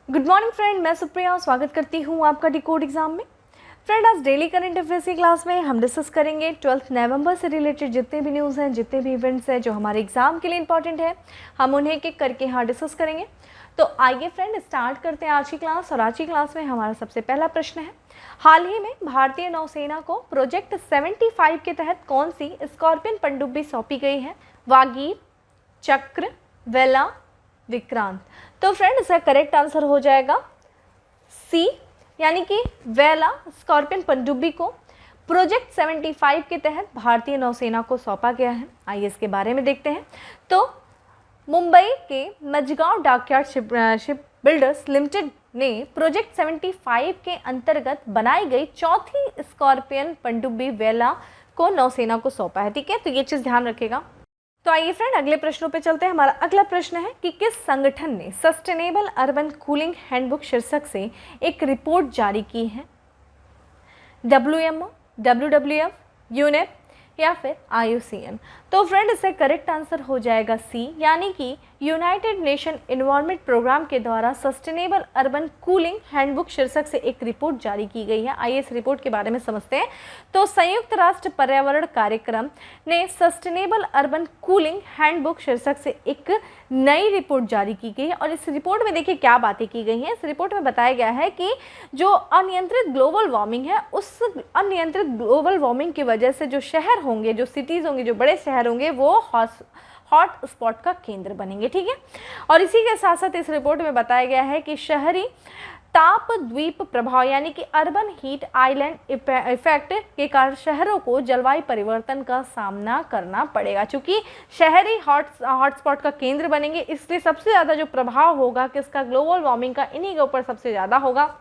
Good morning friend, मैं सुप्रिया स्वागत करती हूँ आपका डिकोड एग्जाम में। फ्रेंड, आज डेली करंट अफेयर्स की क्लास में हम डिस्कस करेंगे 12 नवंबर से रिलेटेड जितने भी न्यूज़ हैं, जितने भी इवेंट्स हैं जो हमारे एग्जाम के लिए इंपॉर्टेंट है, हम उन्हें एक एक करके यहाँ डिस्कस करेंगे। तो आइए फ्रेंड स्टार्ट करते हैं आज की क्लास। और आज की क्लास में हमारा सबसे पहला प्रश्न है, हाल ही में भारतीय नौसेना को प्रोजेक्ट 75 के तहत कौन सी स्कॉर्पियन पनडुब्बी सौंपी गई है? वागीर, चक्र, वेला, विक्रांत। तो फ्रेंड, इसका करेक्ट आंसर हो जाएगा सी, यानी कि वेला स्कॉर्पियन पनडुब्बी को प्रोजेक्ट 75 के तहत भारतीय नौसेना को सौंपा गया है। आइए इसके बारे में देखते हैं। तो मुंबई के Mazagon dockyard ship builders limited ने प्रोजेक्ट 75 के अंतर्गत बनाई गई चौथी स्कॉर्पियन पनडुब्बी वेला को नौसेना को सौंपा है। ठीक है, तो ये चीज़ ध्यान रखेगा। तो आइए फ्रेंड अगले प्रश्नों पे चलते हैं। हमारा अगला प्रश्न है कि किस संगठन ने सस्टेनेबल अर्बन कूलिंग हैंडबुक शीर्षक से एक रिपोर्ट जारी की है? WMO, WWF, यूनेप या फिर IUCN। तो फ्रेंड, इसका करेक्ट आंसर हो जाएगा सी, यानी कि यूनाइटेड नेशन एनवायरनमेंट प्रोग्राम के द्वारा सस्टेनेबल अर्बन कूलिंग हैंडबुक शीर्षक से एक रिपोर्ट जारी की गई है। आइए इस रिपोर्ट के बारे में समझते हैं। तो संयुक्त राष्ट्र पर्यावरण कार्यक्रम ने सस्टेनेबल अर्बन कूलिंग हैंडबुक शीर्षक से एक नई रिपोर्ट जारी की गई है। और इस रिपोर्ट में देखिए क्या बातें की गई हैं। इस रिपोर्ट में बताया गया है कि जो अनियंत्रित ग्लोबल वार्मिंग है, उस अनियंत्रित ग्लोबल वार्मिंग की वजह से जो शहर होंगे, जो सिटीज़ होंगे, जो बड़े शहर होंगे, वो हॉट स्पॉट का केंद्र बनेंगे। ठीक है, और इसी के साथ साथ इस रिपोर्ट में बताया गया है कि शहरी ताप द्वीप प्रभाव, यानी कि अर्बन हीट आइलैंड इफेक्ट के कारण शहरों को जलवायु परिवर्तन का सामना करना पड़ेगा। चूंकि शहरी हॉटस्पॉट का केंद्र बनेंगे, इसलिए सबसे ज़्यादा जो प्रभाव होगा किसका, ग्लोबल वार्मिंग का, इन्हीं के ऊपर सबसे ज़्यादा होगा।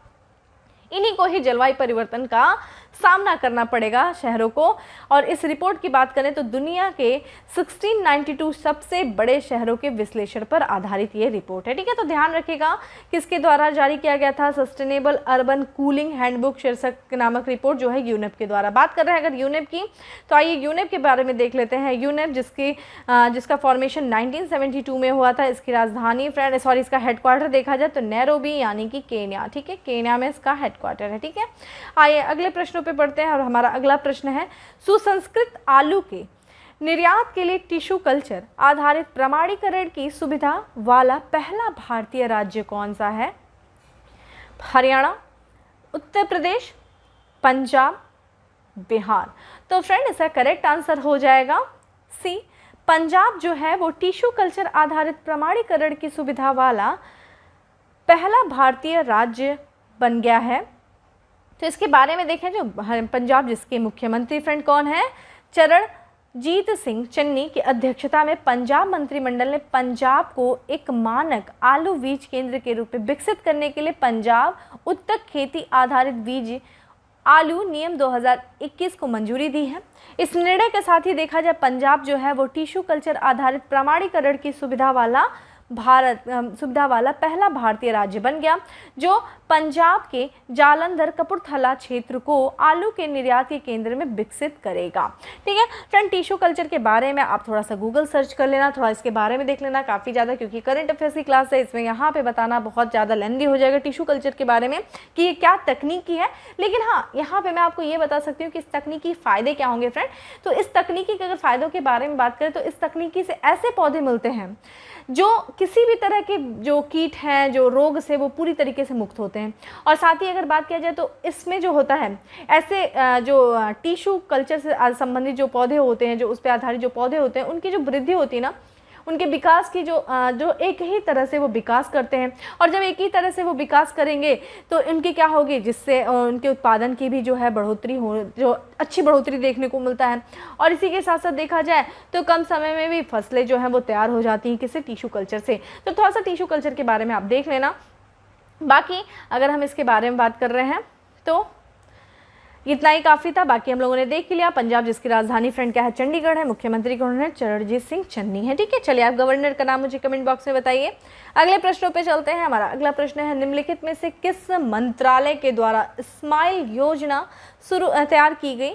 इन्हीं को ही जलवायु परिवर्तन का सामना करना पड़ेगा शहरों को। और इस रिपोर्ट की बात करें तो दुनिया के 1692 सबसे बड़े शहरों के विश्लेषण पर आधारित ये रिपोर्ट है। ठीक है, तो ध्यान रखिएगा किसके द्वारा जारी किया गया था, सस्टेनेबल अर्बन कूलिंग हैंडबुक शीर्षक नामक रिपोर्ट जो है यूनेप के द्वारा। बात कर रहे हैं अगर यूनेप की, तो आइए यूनेप के बारे में देख लेते हैं। यूनेप जिसका फॉर्मेशन 1972 में हुआ था। इसकी राजधानी इसका हेडक्वार्टर देखा जाए तो नैरोबी, यानी कि केन्या। ठीक है, केन्या में इसका हेडक्वार्टर है। ठीक है, आइए अगले प्रश्नों पे पढ़ते हैं। और हमारा अगला प्रश्न है, सुसंस्कृत आलू के निर्यात के लिए टिश्यू कल्चर आधारित प्रमाणीकरण की सुविधा वाला पहला भारतीय राज्य कौन सा है? हरियाणा, उत्तर प्रदेश, पंजाब, बिहार। तो फ्रेंड, इसका करेक्ट आंसर हो जाएगा सी, पंजाब जो है वो टिश्यू कल्चर आधारित प्रमाणीकरण की सुविधा वाला पहला भारतीय राज्य बन गया है। तो इसके बारे में देखें, जो पंजाब जिसके मुख्यमंत्री फ्रेंड कौन है, चरणजीत सिंह चन्नी की अध्यक्षता में पंजाब मंत्रिमंडल ने पंजाब को एक मानक आलू बीज केंद्र के रूप में विकसित करने के लिए पंजाब उत्तक खेती आधारित बीज आलू नियम 2021 को मंजूरी दी है। इस निर्णय के साथ ही देखा जाए पंजाब जो है वो टिश्यू कल्चर आधारित प्रमाणीकरण की सुविधा वाला पहला भारतीय राज्य बन गया, जो पंजाब के जालंधर कपूरथला क्षेत्र को आलू के निर्यात के केंद्र में विकसित करेगा। ठीक है फ्रेंड, टिश्यू कल्चर के बारे में आप थोड़ा सा गूगल सर्च कर लेना, थोड़ा इसके बारे में देख लेना काफ़ी ज़्यादा, क्योंकि करंट अफेयर्स की क्लास है, इसमें यहाँ पे बताना बहुत ज़्यादा लेंदी हो जाएगा टिश्यू कल्चर के बारे में कि ये क्या तकनीकी है। लेकिन हाँ, यहाँ पर मैं आपको ये बता सकती हूँ कि इस तकनीकी फ़ायदे क्या होंगे फ्रेंड। तो इस तकनीकी के अगर फ़ायदों के बारे में बात करें तो इस तकनीकी से ऐसे पौधे मिलते हैं जो किसी भी तरह के जो कीट हैं, जो रोग से, वो पूरी तरीके से मुक्त होते हैं। और साथ ही अगर बात किया जाए तो इसमें जो होता है, ऐसे जो टिश्यू कल्चर से संबंधित जो पौधे होते हैं, जो उस पर आधारित जो पौधे होते हैं, उनकी जो वृद्धि होती है ना, उनके विकास की जो एक ही तरह से वो विकास करते हैं। और जब एक ही तरह से वो विकास करेंगे तो इनकी क्या होगी, जिससे उनके उत्पादन की भी जो है बढ़ोतरी हो, जो अच्छी बढ़ोतरी देखने को मिलता है। और इसी के साथ साथ देखा जाए तो कम समय में भी फसलें जो हैं वो तैयार हो जाती हैं, किससे, टिश्यू कल्चर से। तो थोड़ा सा टिश्यू कल्चर के बारे में आप देख लेना। बाकी अगर हम इसके बारे में बात कर रहे हैं तो इतना ही काफ़ी था। बाकी हम लोगों ने देख लिया। पंजाब जिसकी राजधानी फ्रेंड क्या है, चंडीगढ़ है, मुख्यमंत्री कौन है, चरणजीत सिंह चन्नी है। ठीक है, चलिए आप गवर्नर का नाम मुझे कमेंट बॉक्स में बताइए। अगले प्रश्नों पे चलते हैं। हमारा अगला प्रश्न है, निम्नलिखित में से किस मंत्रालय के द्वारा स्माइल योजना तैयार की गई?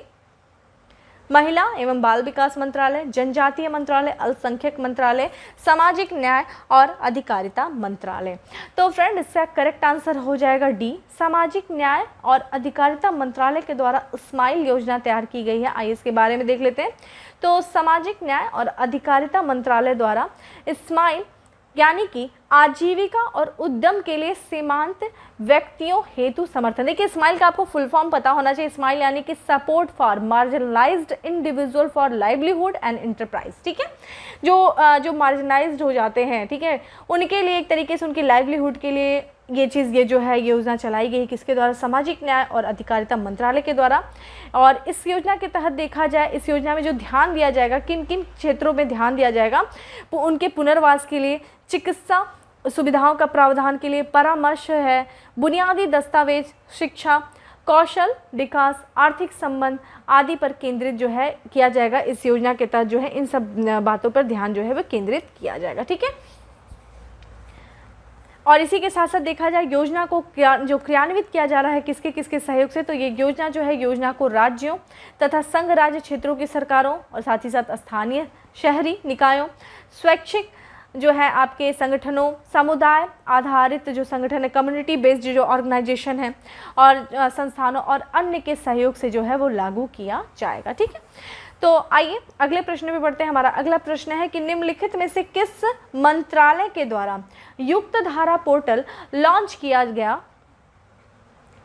महिला एवं बाल विकास मंत्रालय, जनजातीय मंत्रालय, अल्पसंख्यक मंत्रालय, सामाजिक न्याय और अधिकारिता मंत्रालय। तो फ्रेंड इसका करेक्ट आंसर हो जाएगा डी, सामाजिक न्याय और अधिकारिता मंत्रालय के द्वारा स्माइल योजना तैयार की गई है। आइए इसके बारे में देख लेते हैं। तो सामाजिक न्याय और अधिकारिता मंत्रालय द्वारा स्माइल यानी कि आजीविका और उद्यम के लिए सीमांत व्यक्तियों हेतु समर्थन। देखिए स्माइल का आपको फुल फॉर्म पता होना चाहिए। स्माइल यानी कि support for marginalised individual for livelihood and enterprise, ठीक है। जो मार्जिनाइज्ड हो जाते हैं, ठीक है, उनके लिए एक तरीके से उनकी लाइवलीहुड के लिए ये जो है योजना चलाई गई। किसके द्वारा? सामाजिक न्याय और अधिकारिता मंत्रालय के द्वारा। और इस योजना के तहत देखा जाए, इस योजना में जो ध्यान दिया जाएगा, किन किन क्षेत्रों में ध्यान दिया जाएगा, उनके पुनर्वास के लिए, चिकित्सा सुविधाओं का प्रावधान के लिए, परामर्श है, बुनियादी दस्तावेज, शिक्षा, कौशल विकास, आर्थिक संबंध आदि पर केंद्रित जो है किया जाएगा। इस योजना के तहत जो है इन सब बातों पर ध्यान जो है वो केंद्रित किया जाएगा, ठीक है। और इसी के साथ साथ देखा जाए योजना को जो क्रियान्वित किया जा रहा है किसके किसके सहयोग से, तो ये योजना जो है योजना को राज्यों तथा संघ राज्य क्षेत्रों की सरकारों और साथ ही साथ स्थानीय शहरी निकायों, स्वैच्छिक जो है आपके संगठनों, समुदाय आधारित जो संगठन है, कम्युनिटी बेस्ड जो ऑर्गेनाइजेशन है और संस्थानों और अन्य के सहयोग से जो है वो लागू किया जाएगा, ठीक है। तो आइए अगले प्रश्न पे बढ़ते हैं। हमारा अगला प्रश्न है कि निम्नलिखित में से किस मंत्रालय के द्वारा युक्त धारा पोर्टल लॉन्च किया गया?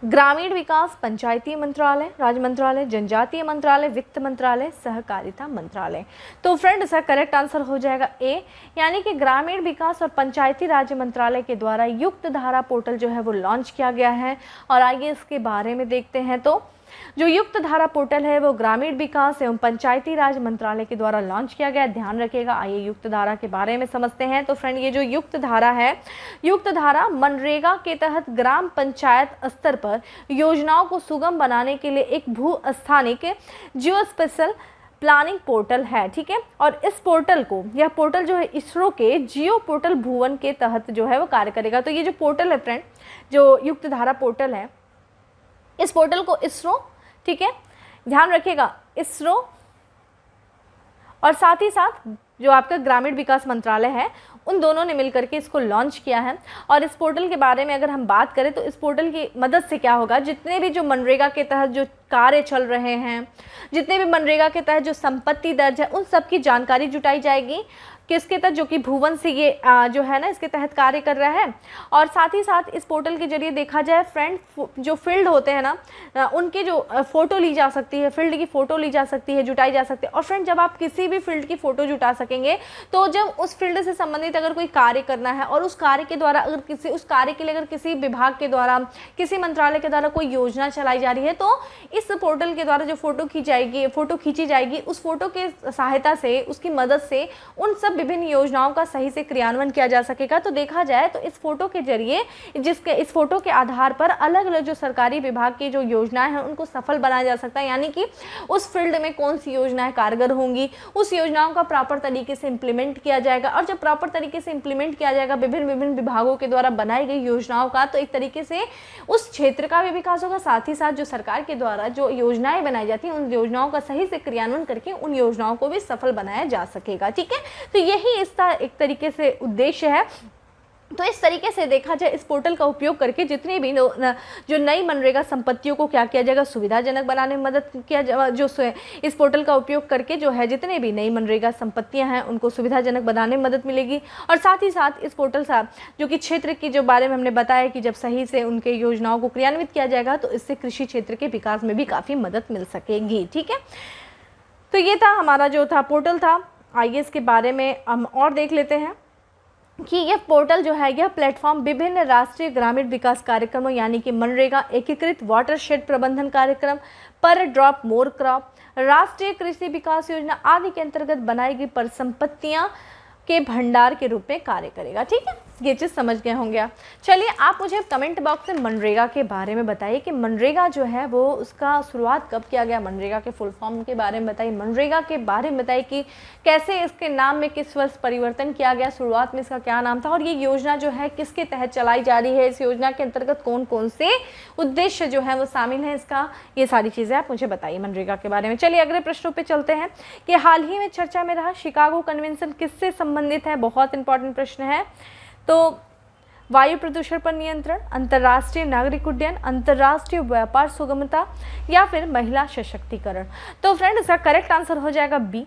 ग्रामीण विकास, पंचायती मंत्रालय, राज्य मंत्रालय, जनजातीय मंत्रालय, वित्त मंत्रालय, सहकारिता मंत्रालय। तो फ्रेंड इसका करेक्ट आंसर हो जाएगा ए, यानी कि ग्रामीण विकास और पंचायती राज्य मंत्रालय के द्वारा युक्त धारा पोर्टल जो है वो लॉन्च किया गया है। और आइए इसके बारे में देखते हैं। तो जो युक्त धारा पोर्टल है वो ग्रामीण विकास एवं पंचायती राज मंत्रालय के द्वारा लॉन्च किया गया, ध्यान रखिएगा। आइए युक्त धारा के बारे में समझते हैं। तो फ्रेंड ये जो युक्त धारा है, युक्त धारा मनरेगा के तहत ग्राम पंचायत स्तर पर योजनाओं को सुगम बनाने के लिए एक भू स्थानिक जियो स्पेशल प्लानिंग पोर्टल है, ठीक है। और इस पोर्टल को, यह पोर्टल जो है इसरो के जियो पोर्टल भुवन के तहत जो है वो कार्य करेगा। तो ये जो पोर्टल है फ्रेंड, जो युक्त धारा पोर्टल है, इस पोर्टल को इसरो, ठीक है, ध्यान रखिएगा, इसरो और साथ ही साथ जो आपका ग्रामीण विकास मंत्रालय है, उन दोनों ने मिलकर के इसको लॉन्च किया है। और इस पोर्टल के बारे में अगर हम बात करें तो इस पोर्टल की मदद से क्या होगा, जितने भी जो मनरेगा के तहत जो कार्य चल रहे हैं, जितने भी मनरेगा के तहत जो संपत्ति दर्ज है, उन सब की जानकारी जुटाई जाएगी। किसके तहत? जो कि भुवन से ये जो है ना इसके तहत कार्य कर रहा है। और साथ ही साथ इस पोर्टल के जरिए देखा जाए फ्रेंड, जो फील्ड होते हैं ना, उनके जो फ़ोटो ली जा सकती है, फील्ड की फ़ोटो ली जा सकती है, जुटाई जा सकती है। और फ्रेंड जब आप किसी भी फील्ड की फ़ोटो जुटा सकेंगे, तो जब उस फील्ड से संबंधित अगर कोई कार्य करना है और उस कार्य के द्वारा अगर उस कार्य के लिए अगर किसी विभाग के द्वारा, किसी मंत्रालय के द्वारा कोई योजना चलाई जा रही है, तो इस पोर्टल के द्वारा जो फ़ोटो खींची जाएगी, उस फोटो के सहायता से, उसकी मदद से उन सब विभिन्न योजनाओं का सही से क्रियान्वयन किया जा सकेगा। तो देखा जाए तो इस फोटो के जरिए, इस फोटो के आधार पर अलग अलग जो सरकारी विभाग की जो योजनाएं हैं उनको सफल बनाया जा सकता है। यानी कि उस फील्ड में कौन सी योजनाएं कारगर होंगी, उस योजनाओं का प्रॉपर तरीके से इंप्लीमेंट किया जाएगा। और जब प्रॉपर तरीके से इंप्लीमेंट किया जाएगा विभिन्न विभागों के द्वारा बनाई गई योजनाओं का, तो एक तरीके से उस क्षेत्र का भी विकास होगा। साथ ही साथ जो सरकार के द्वारा जो योजनाएं बनाई जाती हैं, उन योजनाओं का सही से क्रियान्वयन करके उन योजनाओं को भी सफल बनाया जा सकेगा, ठीक है। तो यही इसका एक तरीके से उद्देश्य है। तो इस तरीके से देखा जाए इस पोर्टल का उपयोग करके जितनी भी जो नई मनरेगा संपत्तियों को क्या किया जाएगा, सुविधाजनक बनाने में मदद किया जाएगा। जो इस पोर्टल का उपयोग करके जो है जितने भी नई मनरेगा संपत्तियां हैं उनको सुविधाजनक बनाने में मदद मिलेगी। और साथ ही साथ इस पोर्टल से जो कि क्षेत्र की जो बारे में हमने बताया कि जब सही से उनके योजनाओं को क्रियान्वित किया जाएगा तो इससे कृषि क्षेत्र के विकास में भी काफ़ी मदद मिल सकेगी, ठीक है। तो ये था हमारा जो था पोर्टल था। आइए इसके बारे में हम और देख लेते हैं कि यह पोर्टल जो है, यह प्लेटफॉर्म विभिन्न राष्ट्रीय ग्रामीण विकास कार्यक्रमों यानी कि मनरेगा, एकीकृत वाटरशेड प्रबंधन कार्यक्रम, पर ड्रॉप मोर क्रॉप, राष्ट्रीय कृषि विकास योजना आदि के अंतर्गत बनाई गई परिसंपत्तियां के भंडार के रूप में कार्य करेगा, ठीक है। ये चीज़ समझ गए होंगे आप। चलिए आप मुझे कमेंट बॉक्स में मनरेगा के बारे में बताइए कि मनरेगा जो है वो उसका शुरुआत कब किया गया, मनरेगा के फुल फॉर्म के बारे में बताइए, मनरेगा के बारे में बताइए कि कैसे इसके नाम में किस वर्ष परिवर्तन किया गया, शुरुआत में इसका क्या नाम था, और ये योजना जो है किसके तहत चलाई जा रही है, इस योजना के अंतर्गत कौन कौन से उद्देश्य जो है वो शामिल है इसका, ये सारी चीज़ें आप मुझे बताइए मनरेगा के बारे में। चलिए अगले प्रश्नों पर चलते हैं कि हाल ही में चर्चा में रहा शिकागो कन्वेंशन किससे संबंधित है, बहुत इंपॉर्टेंट प्रश्न है। तो वायु प्रदूषण पर नियंत्रण, अंतर्राष्ट्रीय नागरिक उड्डयन, अंतर्राष्ट्रीय व्यापार सुगमता या फिर महिला सशक्तिकरण। तो फ्रेंड इसका करेक्ट आंसर हो जाएगा बी,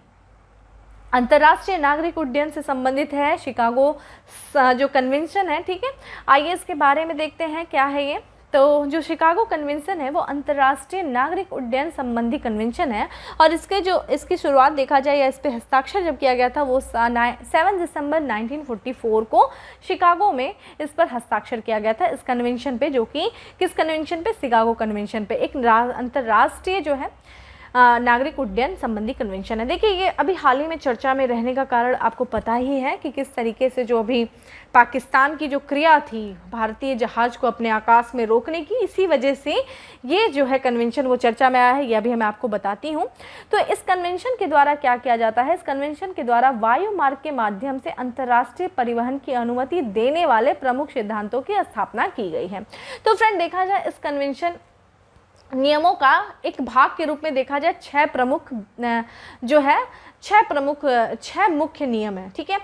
अंतर्राष्ट्रीय नागरिक उड्डयन से संबंधित है शिकागो जो कन्वेंशन है। ठीक है, आइए इसके बारे में देखते हैं क्या है ये। तो जो शिकागो कन्वेंशन है वो अंतर्राष्ट्रीय नागरिक उड्डयन संबंधी कन्वेंशन है, और इसकी शुरुआत देखा जाए या इस पे हस्ताक्षर जब किया गया था वो 7 दिसंबर 1944 को शिकागो में इस पर हस्ताक्षर किया गया था, इस कन्वेंशन पे, जो कि किस कन्वेंशन पे, शिकागो कन्वेंशन पे, एक अंतर्राष्ट्रीय जो है नागरिक उड्डयन संबंधी कन्वेंशन है। देखिए ये अभी हाल ही में चर्चा में रहने का कारण आपको पता ही है कि किस तरीके से जो अभी पाकिस्तान की जो क्रिया थी भारतीय जहाज को अपने आकाश में रोकने की, इसी वजह से ये जो है कन्वेंशन वो चर्चा में आया है, यह भी मैं आपको बताती हूँ। तो इस कन्वेंशन के द्वारा क्या किया जाता है, इस कन्वेंशन के द्वारा वायु मार्ग के माध्यम से अंतर्राष्ट्रीय परिवहन की अनुमति देने वाले प्रमुख सिद्धांतों की स्थापना की गई है। तो फ्रेंड देखा जाए इस कन्वेंशन नियमों का एक भाग के रूप में देखा जाए 6 प्रमुख जो है 6 मुख्य नियम है। ठीक है,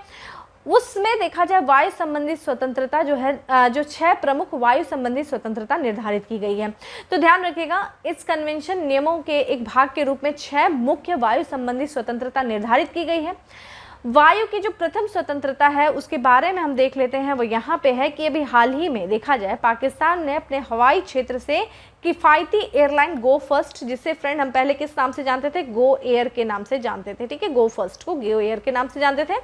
उसमें देखा जाए वायु संबंधी स्वतंत्रता जो है, जो 6 प्रमुख वायु संबंधी स्वतंत्रता निर्धारित की गई है। तो ध्यान रखिएगा इस कन्वेंशन नियमों के एक भाग के रूप में 6 मुख्य वायु संबंधी स्वतंत्रता निर्धारित की गई है। वायु की जो प्रथम स्वतंत्रता है उसके बारे में हम देख लेते हैं, वो यहाँ पे है कि अभी हाल ही में देखा जाए पाकिस्तान ने अपने हवाई क्षेत्र से किफ़ायती एयरलाइन गो फर्स्ट, जिससे फ्रेंड हम पहले किस नाम से जानते थे, गो एयर के नाम से जानते थे। ठीक है, गो फर्स्ट को गो एयर के नाम से जानते थे।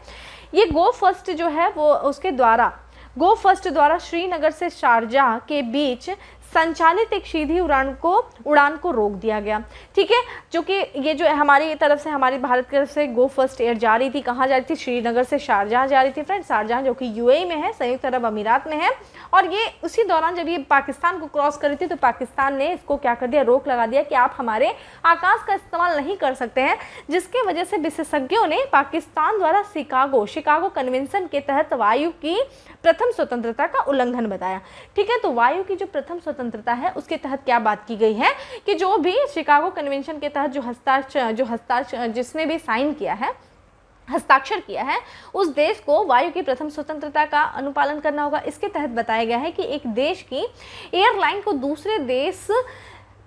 ये गो फर्स्ट जो है वो उसके द्वारा गो फर्स्ट द्वारा श्रीनगर से शारजाह के बीच संचालित एक सीधी उड़ान को रोक दिया गया। ठीक है, जो कि ये जो हमारी तरफ से, हमारी भारत की तरफ से गो फर्स्ट एयर जा रही थी, कहाँ जा रही थी, श्रीनगर से शारजाह जा रही थी फ्रेंड, शारजाह जो कि यूएई में है, संयुक्त अरब अमीरात में है। और ये उसी दौरान जब ये पाकिस्तान को क्रॉस कर रही थी तो पाकिस्तान ने इसको क्या कर दिया, रोक लगा दिया कि आप हमारे आकाश का इस्तेमाल नहीं कर सकते हैं, जिसके वजह से विशेषज्ञों ने पाकिस्तान द्वारा शिकागो कन्वेंशन के तहत वायु की प्रथम स्वतंत्रता का उल्लंघन बताया। ठीक है, तो वायु की जो प्रथम स्वतंत्रता है उसके तहत क्या बात की गई है कि जो भी शिकागो कन्वेंशन के तहत जिसने भी साइन किया है, हस्ताक्षर किया है, उस देश को वायु की प्रथम स्वतंत्रता का अनुपालन करना होगा। इसके तहत बताया गया है कि एक देश की एयरलाइन को दूसरे देश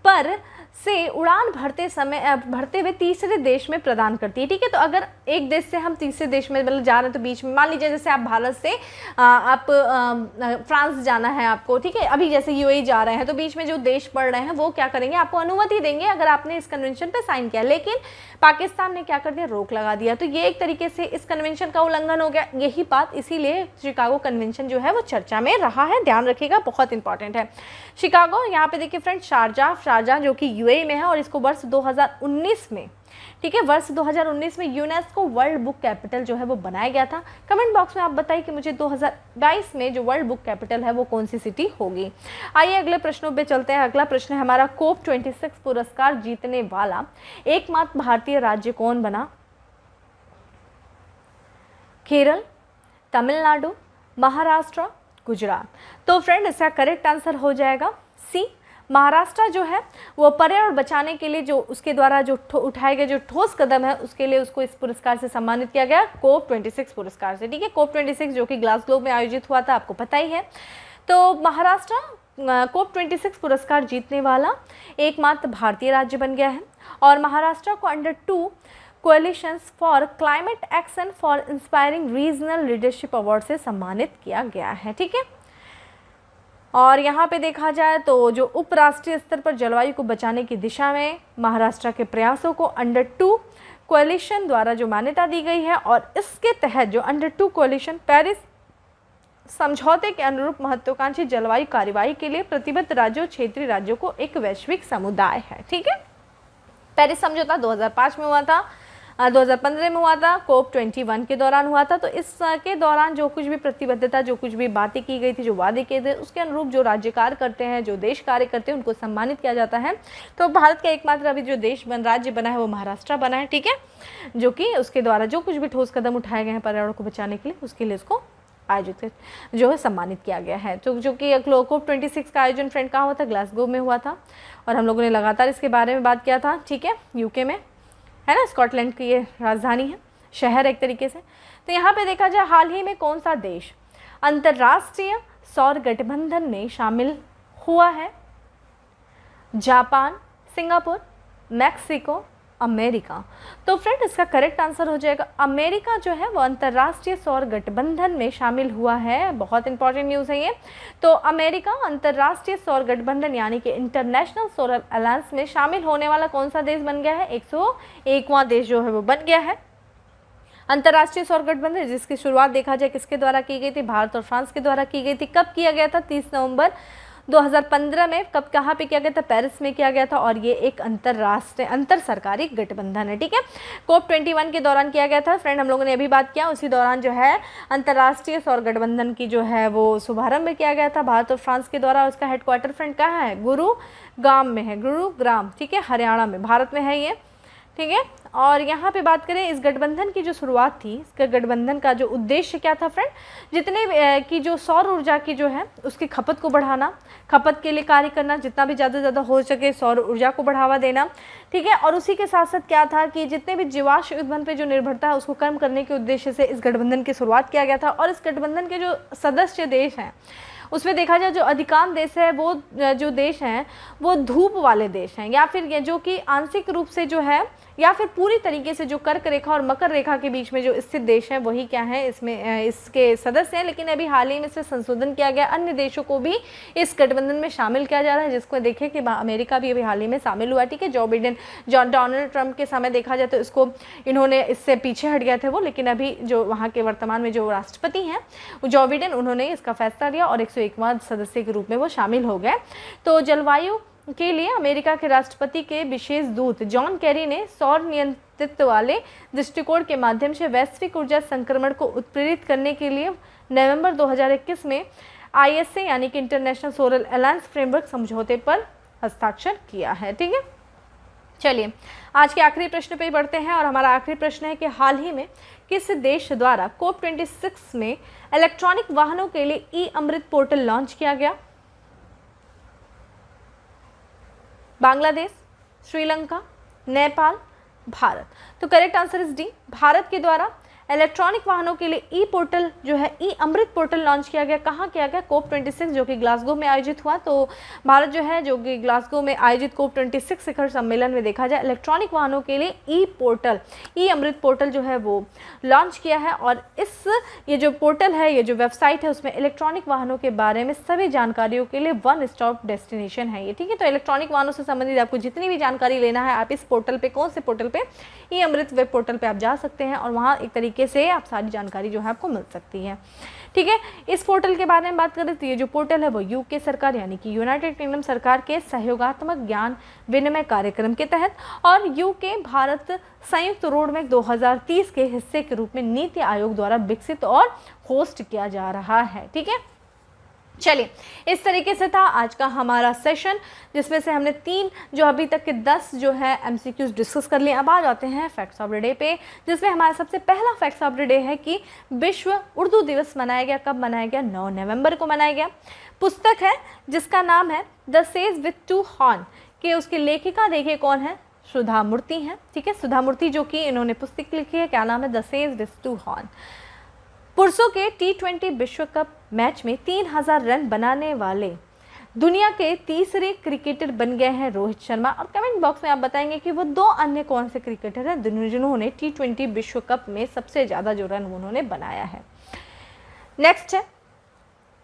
पर से उड़ान भरते हुए तीसरे देश में प्रदान करती है। ठीक है, तो अगर एक देश से हम तीसरे देश में मतलब जा रहे हैं तो बीच में मान लीजिए जैसे आप भारत से आप फ्रांस जाना है आपको, ठीक है, अभी जैसे यूएई जा रहे हैं तो बीच में जो देश पड़ रहे हैं वो क्या करेंगे, आपको अनुमति देंगे अगर आपने इस कन्वेंशन पे साइन किया। लेकिन पाकिस्तान ने क्या कर दिया, रोक लगा दिया। तो ये एक तरीके से इस कन्वेंशन का उल्लंघन हो गया। यही बात, इसीलिए शिकागो कन्वेंशन जो है वो चर्चा में रहा है, ध्यान रखिएगा, बहुत इंपॉर्टेंट है। शिकागो, यहाँ पे देखिए फ्रेंड, शारजाह जो कि यूएई में है, और इसको वर्ष 2019 में, ठीक है, वर्ष 2019 में यूनेस्को वर्ल्ड बुक कैपिटल जो है वो बनाया गया था। कमेंट बॉक्स में आप बताइए कि मुझे 2022 में जो वर्ल्ड बुक कैपिटल है वो कौन सी सिटी होगी। आइए अगले प्रश्नों पे चलते हैं। अगला प्रश्न है हमारा, COP26 पुरस्कार जीतने वाला एकमात्र भारतीय राज्य कौन बना? केरल, तमिलनाडु, महाराष्ट्र, गुजरात। तो फ्रेंड इसका करेक्ट आंसर हो जाएगा सी, महाराष्ट्र जो है वो पर्यावरण बचाने के लिए जो उसके द्वारा जो उठाए गए जो ठोस कदम है उसके लिए उसको इस पुरस्कार से सम्मानित किया गया, COP26 पुरस्कार से। ठीक है, COP26 जो कि ग्लासगो में आयोजित हुआ था, आपको पता ही है। तो महाराष्ट्र COP26 पुरस्कार जीतने वाला एकमात्र भारतीय राज्य बन गया है, और महाराष्ट्र को under 2 coalitions for climate action for inspiring regional leadership award से सम्मानित किया गया है। ठीक है, और यहाँ पे देखा जाए तो जो उपराष्ट्रीय स्तर पर जलवायु को बचाने की दिशा में महाराष्ट्र के प्रयासों को अंडर 2 कोएलिशन द्वारा जो मान्यता दी गई है, और इसके तहत जो अंडर 2 कोएलिशन पेरिस समझौते के अनुरूप महत्वाकांक्षी जलवायु कार्रवाई के लिए प्रतिबद्ध राज्यों, क्षेत्रीय राज्यों को एक वैश्विक समुदाय है। ठीक है, पेरिस समझौता 2005 में हुआ था 2015 में हुआ था, COP21 के दौरान हुआ था। तो इसके दौरान जो कुछ भी प्रतिबद्धता, जो कुछ भी बातें की गई थी, जो वादे किए थे, उसके अनुरूप जो राज्य कार्य करते हैं, जो देश कार्य करते हैं, उनको सम्मानित किया जाता है। तो भारत का एकमात्र अभी जो राज्य बना है वो महाराष्ट्र बना है, ठीक है, जो कि उसके द्वारा जो कुछ भी ठोस कदम उठाए गए हैं पर्यावरण को बचाने के लिए, उसके लिए उसको आयोजित जो है सम्मानित किया गया है। तो जो कि COP26 का आयोजन फ्रेंड कहाँ हुआ था, ग्लासगो में हुआ था। और हम लोगों ने लगातार इसके बारे में बात किया था, ठीक है, यूके में है ना, स्कॉटलैंड की ये राजधानी है, शहर एक तरीके से। तो यहाँ पे देखा जाए हाल ही में कौन सा देश अंतर्राष्ट्रीय सौर गठबंधन में शामिल हुआ है? Japan, Singapore, Mexico, America. तो फ्रेंड इसका करेक्ट आंसर हो जाएगा अमेरिका जो है वो अंतर्राष्ट्रीय सौर गठबंधन में शामिल हुआ है। बहुत इंपॉर्टेंट न्यूज़ है ये। तो अमेरिका अंतर्राष्ट्रीय सौर गठबंधन यानी कि इंटरनेशनल सोलर अलायंस में शामिल होने वाला कौन सा देश बन गया है? 101वां देश जो है वो बन गया है। अंतर्राष्ट्रीय सौर गठबंधन जिसकी शुरुआत देखा जाए किसके द्वारा की गई थी? भारत और फ्रांस के द्वारा की गई थी। कब किया गया था? 30 नवंबर 2015 में। कब, कहाँ पे किया गया था? पेरिस में किया गया था। और ये एक अंतरराष्ट्रीय अंतर सरकारी गठबंधन है, ठीक है। COP21 के दौरान किया गया था फ्रेंड, हम लोगों ने अभी बात किया। उसी दौरान जो है अंतर्राष्ट्रीय सौर गठबंधन की जो है वो शुभारंभ किया गया था भारत और फ्रांस के द्वारा। उसका हेडक्वार्टर फ्रेंड कहाँ है? गुरुग्राम में है, गुरुग्राम, ठीक है, हरियाणा में, भारत में है ये, ठीक है। और यहाँ पे बात करें इस गठबंधन की जो शुरुआत थी, इसका गठबंधन का जो उद्देश्य क्या था फ्रेंड? जितने की जो सौर ऊर्जा की जो है उसकी खपत को बढ़ाना, खपत के लिए कार्य करना, जितना भी ज़्यादा से ज़्यादा हो सके सौर ऊर्जा को बढ़ावा देना, ठीक है। और उसी के साथ साथ क्या था कि जितने भी जीवाश्म ईंधन पे जो निर्भरता है उसको कम करने के उद्देश्य से इस गठबंधन की शुरुआत किया गया था। और इस गठबंधन के जो सदस्य देश हैं उसमें देखा जाए जो अधिकांश देश है वो जो देश हैं वो धूप वाले देश हैं, या फिर ये जो कि आंशिक रूप से जो है या फिर पूरी तरीके से जो कर्क रेखा और मकर रेखा के बीच में जो स्थित देश हैं वही क्या है इसमें इसके सदस्य हैं। लेकिन अभी हाल ही में इसमें संशोधन किया गया, अन्य देशों को भी इस गठबंधन में शामिल किया जा रहा है, जिसको देखें कि अमेरिका भी अभी हाल ही में शामिल हुआ, ठीक है। जो बिडेन डोनाल्ड ट्रंप के समय देखा जाए तो इसको इन्होंने इससे पीछे हट गए थे वो, लेकिन अभी जो वहाँ के वर्तमान में जो राष्ट्रपति हैं जो बिडेन, उन्होंने इसका फैसला लिया और 101वां सदस्य के रूप में वो शामिल हो गए। तो जलवायु के लिए अमेरिका के राष्ट्रपति के विशेष दूत जॉन कैरी ने सौर नियंत्रित वाले दृष्टिकोण के माध्यम से वैश्विक ऊर्जा संक्रमण को उत्प्रेरित करने के लिए नवंबर 2021 में ISA यानी कि इंटरनेशनल सोलर अलायंस फ्रेमवर्क समझौते पर हस्ताक्षर किया है, ठीक है। चलिए आज के आखिरी प्रश्न पे बढ़ते हैं और हमारा आखिरी प्रश्न है कि हाल ही में किस देश द्वारा COP26 में इलेक्ट्रॉनिक वाहनों के लिए ई-अमृत पोर्टल लॉन्च किया गया? बांग्लादेश, श्रीलंका, नेपाल, भारत। तो correct answer is D, Bharat के द्वारा इलेक्ट्रॉनिक वाहनों के लिए ई पोर्टल जो है ई-अमृत पोर्टल लॉन्च किया गया। कहाँ किया गया? COP26 जो कि ग्लासगो में आयोजित हुआ। तो भारत जो है जो कि ग्लासगो में आयोजित COP26 शिखर सम्मेलन में देखा जाए इलेक्ट्रॉनिक वाहनों के लिए ई पोर्टल ई-अमृत पोर्टल जो है वो लॉन्च किया है। और ये जो पोर्टल है, ये जो वेबसाइट है, उसमें इलेक्ट्रॉनिक वाहनों के बारे में सभी जानकारियों के लिए वन स्टॉप डेस्टिनेशन है ये, ठीक है। तो इलेक्ट्रॉनिक वाहनों से संबंधित आपको जितनी भी जानकारी लेना है आप इस पोर्टल पे, कौन से पोर्टल पे? ई-अमृत वेब पोर्टल पे आप जा सकते हैं और वहाँ एक तरीके से आप सारी जानकारी जो है आपको मिल सकती है, ठीक है। इस पोर्टल के बारे में बात करें तो ये जो पोर्टल है वो यूके सरकार यानी कि यूनाइटेड किंगडम सरकार के सहयोगात्मक ज्ञान विनिमय कार्यक्रम के तहत और यूके भारत संयुक्त रोडमैप 2030 के हिस्से के रूप में नीति आयोग द्वारा विकसित और होस्ट किया जा रहा है, ठीक है। चलिए इस तरीके से था आज का हमारा सेशन, जिसमें से हमने 3 जो अभी तक के 10 जो है MCQs डिस्कस कर लिए। अब आ जाते हैं फैक्ट्स ऑफ द डे पे, जिसमें हमारा सबसे पहला फैक्ट्स ऑफ द डे है कि विश्व उर्दू दिवस मनाया गया। कब मनाया गया? 9 नवंबर को मनाया गया। पुस्तक है जिसका नाम है the sage with to horn, कि उसकी लेखिका देखिए कौन है? सुधा मूर्ति हैं, ठीक है। सुधा मूर्ति जो कि इन्होंने पुस्तक लिखी है, क्या नाम है? The sage with to horn. पुरुषों के T20 विश्व कप मैच में 3000 रन बनाने वाले दुनिया के तीसरे क्रिकेटर बन गए हैं रोहित शर्मा। और कमेंट बॉक्स में आप बताएंगे कि वो 2 अन्य कौन से क्रिकेटर हैं जिन्होंने T20 विश्व कप में सबसे ज़्यादा जो रन उन्होंने बनाया है। नेक्स्ट है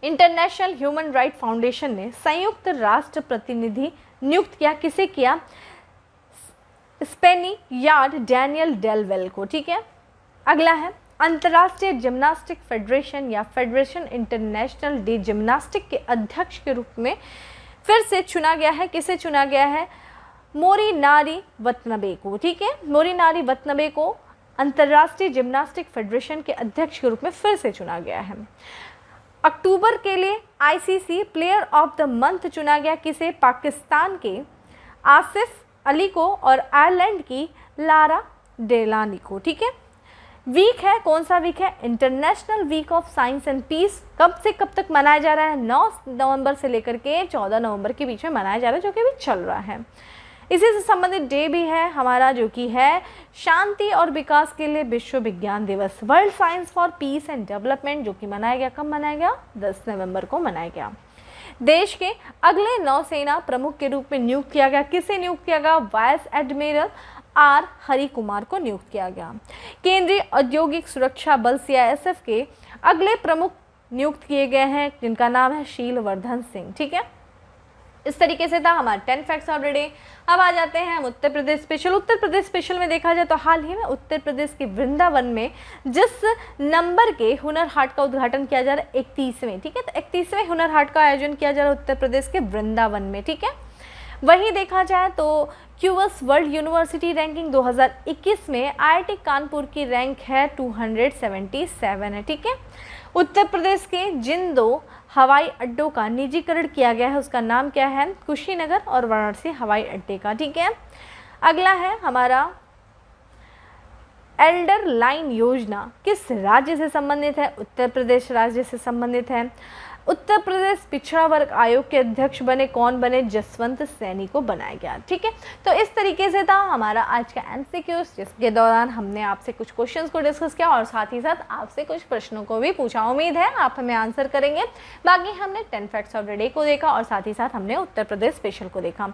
इंटरनेशनल ह्यूमन राइट फाउंडेशन ने संयुक्त राष्ट्र प्रतिनिधि नियुक्त किया। किसे किया? स्पेनी यार्ड डैनियल डेलवेल को, ठीक है। अगला है अंतर्राष्ट्रीय जिम्नास्टिक फेडरेशन या फेडरेशन इंटरनेशनल डी जिम्नास्टिक के अध्यक्ष के रूप में फिर से चुना गया है। किसे चुना गया है? मोरीनारी वतनबे को, ठीक है। मोरीनारी वतनबे को अंतर्राष्ट्रीय जिम्नास्टिक फेडरेशन के अध्यक्ष के रूप में फिर से चुना गया है। अक्टूबर के लिए ICC player of the month चुना गया किसे? पाकिस्तान के आसिफ अली को और आयरलैंड की लारा डेलानी को। ठीक है, वीक है, कौन सा वीक है? International week of science and peace. कब से कब तक मनाया जा रहा है? 9 नवंबर से लेकर के 14 नवंबर के बीच में मनाया जा रहा है, जो कि अभी चल रहा है। इसी से संबंधित डे भी है हमारा, जो कि है शांति और विकास के लिए विश्व विज्ञान दिवस, world science for piece and development, जो कि मनाया गया, कब मनाया गया? 10 नवंबर को मनाया गया। देश के अगले नौसेना प्रमुख के रूप में नियुक्त किया गया, किसे नियुक्त किया गया? Vice admiral R Hari Kumar को नियुक्त किया गया। केंद्रीय औद्योगिक सुरक्षा बल सीआईएसएफ के अगले प्रमुख नियुक्त किए गए हैं, जिनका नाम है शीलवर्धन सिंह। ठीक है, इस तरीके से था हमारा 10 फैक्ट्स ऑफ द डे। अब आ जाते हैं हम उत्तर प्रदेश स्पेशल। उत्तर प्रदेश स्पेशल में देखा जाए तो हाल ही में उत्तर प्रदेश के वृंदावन में जिस नंबर के हुनर हाट का उद्घाटन किया जा रहा है, 31वें, ठीक है, तो 31वें हुनर हाट का आयोजन किया जा रहा है उत्तर प्रदेश के वृंदावन में। ठीक है, वहीं देखा जाए तो क्यूएस वर्ल्ड यूनिवर्सिटी रैंकिंग 2021 में आईआईटी कानपुर की रैंक है 277 है। ठीक है, उत्तर प्रदेश के जिन 2 हवाई अड्डों का निजीकरण किया गया है, उसका नाम क्या है? कुशीनगर और वाराणसी हवाई अड्डे का। ठीक है, अगला है हमारा एल्डर लाइन योजना किस राज्य से संबंधित है? उत्तर प्रदेश राज्य से संबंधित है। उत्तर प्रदेश पिछड़ा वर्ग आयोग के अध्यक्ष बने, कौन बने? जसवंत सैनी को बनाया गया। ठीक है, तो इस तरीके से था हमारा आज का एमसीक्यूज, जिसके दौरान हमने आपसे कुछ क्वेश्चंस को डिस्कस किया और साथ ही साथ आपसे कुछ प्रश्नों को भी पूछा। उम्मीद है आप हमें आंसर करेंगे। बाकी हमने 10 फैक्ट्स ऑफ द डे को देखा और साथ ही साथ हमने उत्तर प्रदेश स्पेशल को देखा।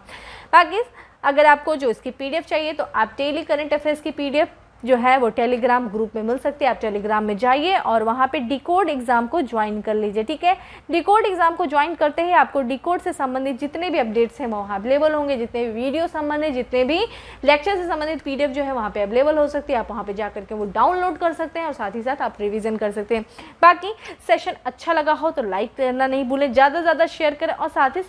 बाकी अगर आपको जो इसकी पीडीएफ चाहिए तो आप डेली करंट अफेयर्स की पीडीएफ जो है वो टेलीग्राम ग्रुप में मिल सकती है। आप टेलीग्राम में जाइए और वहाँ पे डिकोड एग्जाम को ज्वाइन कर लीजिए। ठीक है, डिकोड एग्जाम को ज्वाइन करते ही आपको डिकोड से संबंधित जितने भी अपडेट्स हैं वहाँ अवेलेबल होंगे, जितने भी वीडियो संबंधित, जितने भी लेक्चर से संबंधित पीडीएफ जो है वहाँ पे अवेलेबल हो सकती है। आप वहाँ पे जा करके वो डाउनलोड कर सकते हैं और साथ ही साथ आप रिविजन कर सकते हैं। बाकी सेशन अच्छा लगा हो तो लाइक करना नहीं भूलें, ज़्यादा से ज़्यादा शेयर करें और साथ ही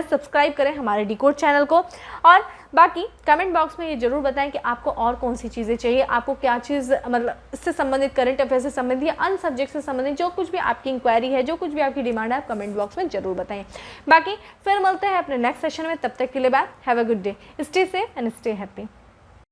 सब्सक्राइब करें हमारे डिकोड चैनल को। और बाकी कमेंट बॉक्स में ये जरूर बताएं कि आपको और कौन सी चीज़ें चाहिए, आपको क्या चीज़ मतलब इससे संबंधित, करंट अफेयर से संबंधित या अन्य सब्जेक्ट से संबंधित जो कुछ भी आपकी इंक्वायरी है, जो कुछ भी आपकी डिमांड है, आप कमेंट बॉक्स में जरूर बताएं। बाकी फिर मिलते हैं अपने नेक्स्ट सेशन में, तब तक के लिए bye, have a good day, stay safe and stay happy.